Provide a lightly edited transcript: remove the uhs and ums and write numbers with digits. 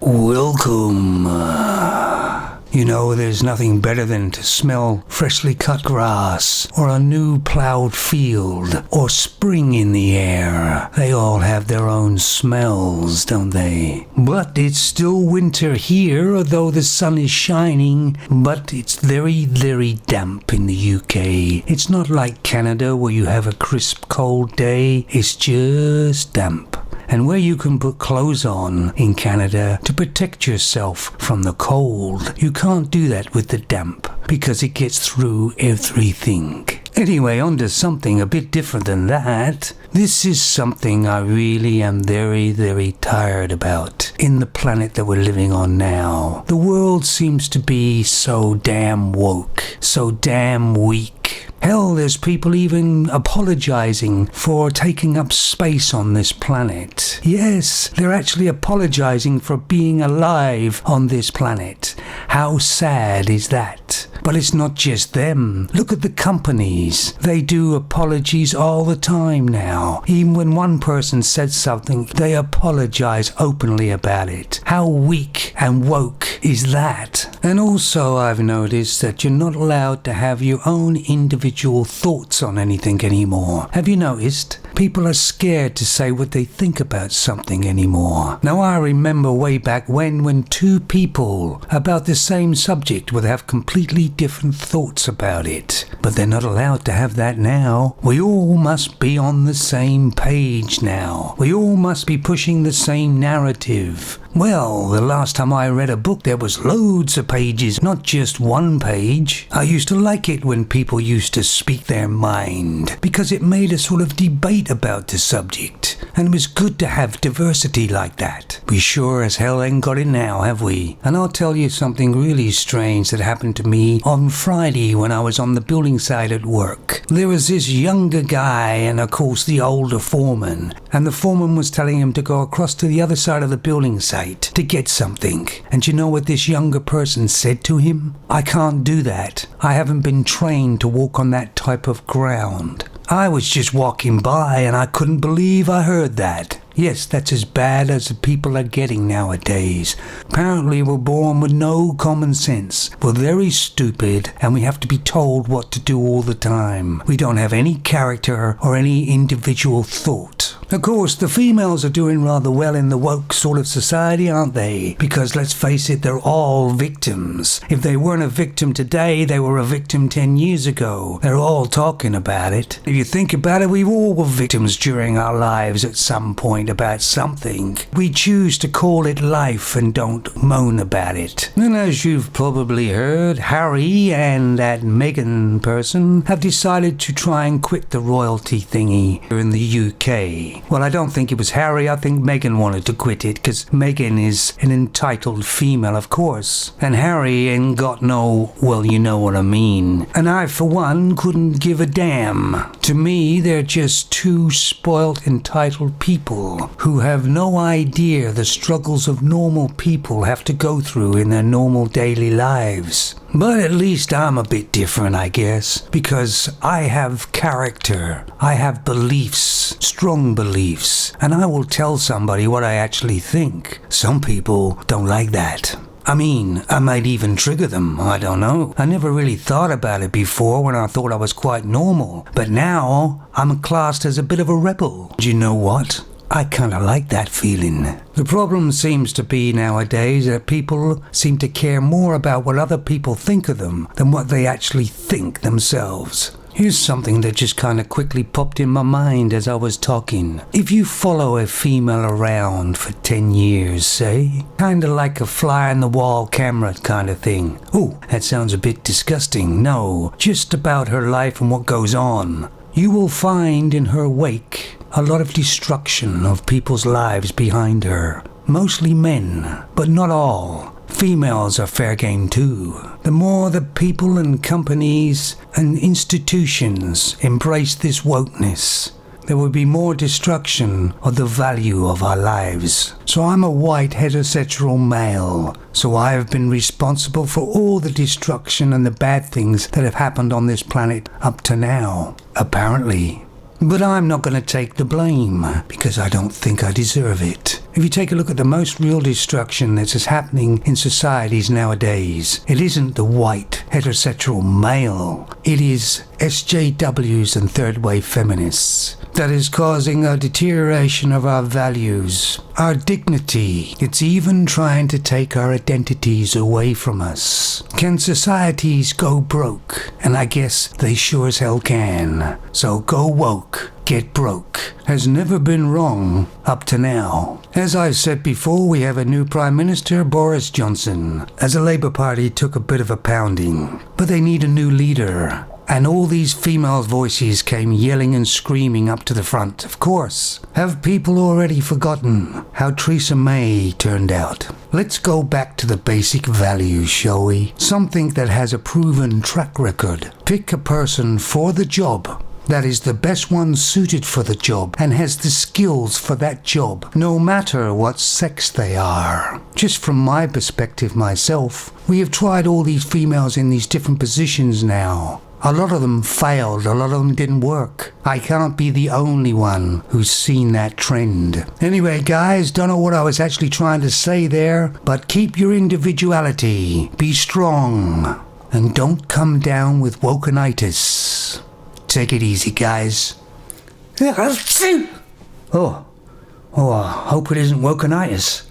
Welcome. You know, there's nothing better than to smell freshly cut grass, or a new plowed field, or spring in the air. They all have their own smells, don't they? But it's still winter here, although the sun is shining, but it's very, very damp in the UK. It's not like Canada where you have a crisp cold day, it's just damp. And where you can put clothes on in Canada to protect yourself from the cold, you can't do that with the damp because it gets through everything. Anyway, on to something a bit different than that. This is something I really am very, very tired about in the planet that we're living on now. The world seems to be so damn woke, so damn weak. Hell, there's people even apologizing for taking up space on this planet. Yes, they're actually apologizing for being alive on this planet. How sad is that? But it's not just them. Look at the companies. They do apologies all the time now. Even when one person said something, they apologize openly about it. How weak and woke is that? And also I've noticed that you're not allowed to have your own individual thoughts on anything anymore. Have you noticed? People are scared to say what they think about something anymore. Now I remember way back when two people about the same subject would have completely different thoughts about it. But they're not allowed to have that now. We all must be on the same page now. We all must be pushing the same narrative. Well, the last time I read a book there was loads of pages, not just one page. I used to like it when people used to speak their mind, because it made a sort of debate about the subject, and it was good to have diversity like that. We sure as hell ain't got it now, have we? And I'll tell you something really strange that happened to me on Friday when I was on the building site at work. There was this younger guy and of course the older foreman, and the foreman was telling him to go across to the other side of the building site to get something. And you know what this younger person said to him? I can't do that. I haven't been trained to walk on that type of ground. I was just walking by and I couldn't believe I heard that. Yes, that's as bad as the people are getting nowadays. Apparently we're born with no common sense. We're very stupid and we have to be told what to do all the time. We don't have any character or any individual thought. Of course, the females are doing rather well in the woke sort of society, aren't they? Because let's face it, they're all victims. If they weren't a victim today, they were a victim 10 years ago. They're all talking about it. If you think about it, we all were victims during our lives at some point about something. We choose to call it life and don't moan about it. And as you've probably heard, Harry and that Meghan person have decided to try and quit the royalty thingy here in the UK. Well, I don't think it was Harry. I think Meghan wanted to quit it because Meghan is an entitled female, of course. And Harry ain't got no, well, you know what I mean. And I, for one, couldn't give a damn. To me, they're just two spoilt, entitled people who have no idea the struggles of normal people have to go through in their normal daily lives. But at least I'm a bit different, I guess, because I have character, I have beliefs, strong beliefs, and I will tell somebody what I actually think. Some people don't like that. I mean, I might even trigger them, I don't know. I never really thought about it before when I thought I was quite normal, but now I'm classed as a bit of a rebel. Do you know what? I kind of like that feeling. The problem seems to be nowadays that people seem to care more about what other people think of them than what they actually think themselves. Here's something that just kind of quickly popped in my mind as I was talking. If you follow a female around for 10 years, say, kind of like a fly-on-the-wall camera kind of thing. Oh, that sounds a bit disgusting. No, just about her life and what goes on. You will find in her wake a lot of destruction of people's lives behind her. Mostly men, but not all. Females are fair game too. The more the people and companies and institutions embrace this wokeness, there will be more destruction of the value of our lives. So I'm a white heterosexual male, so I have been responsible for all the destruction and the bad things that have happened on this planet up to now, apparently. But I'm not going to take the blame, because I don't think I deserve it. If you take a look at the most real destruction that is happening in societies nowadays, it isn't the white, heterosexual male. It is SJWs and third-wave feminists that is causing a deterioration of our values, our dignity. It's even trying to take our identities away from us. Can societies go broke? And I guess they sure as hell can. So go woke. Get broke has never been wrong up to now. As I've said before, we have a new Prime Minister, Boris Johnson, as the Labour Party took a bit of a pounding. But they need a new leader. And all these female voices came yelling and screaming up to the front. Of course. Have people already forgotten how Theresa May turned out? Let's go back to the basic values, shall we? Something that has a proven track record. Pick a person for the job that is the best one suited for the job and has the skills for that job, no matter what sex they are. Just from my perspective myself, we have tried all these females in these different positions now. A lot of them failed, a lot of them didn't work. I can't be the only one who's seen that trend. Anyway, guys, don't know what I was actually trying to say there, but keep your individuality, be strong, and don't come down with wokenitis. Take it easy, guys. I hope it isn't wokenitis.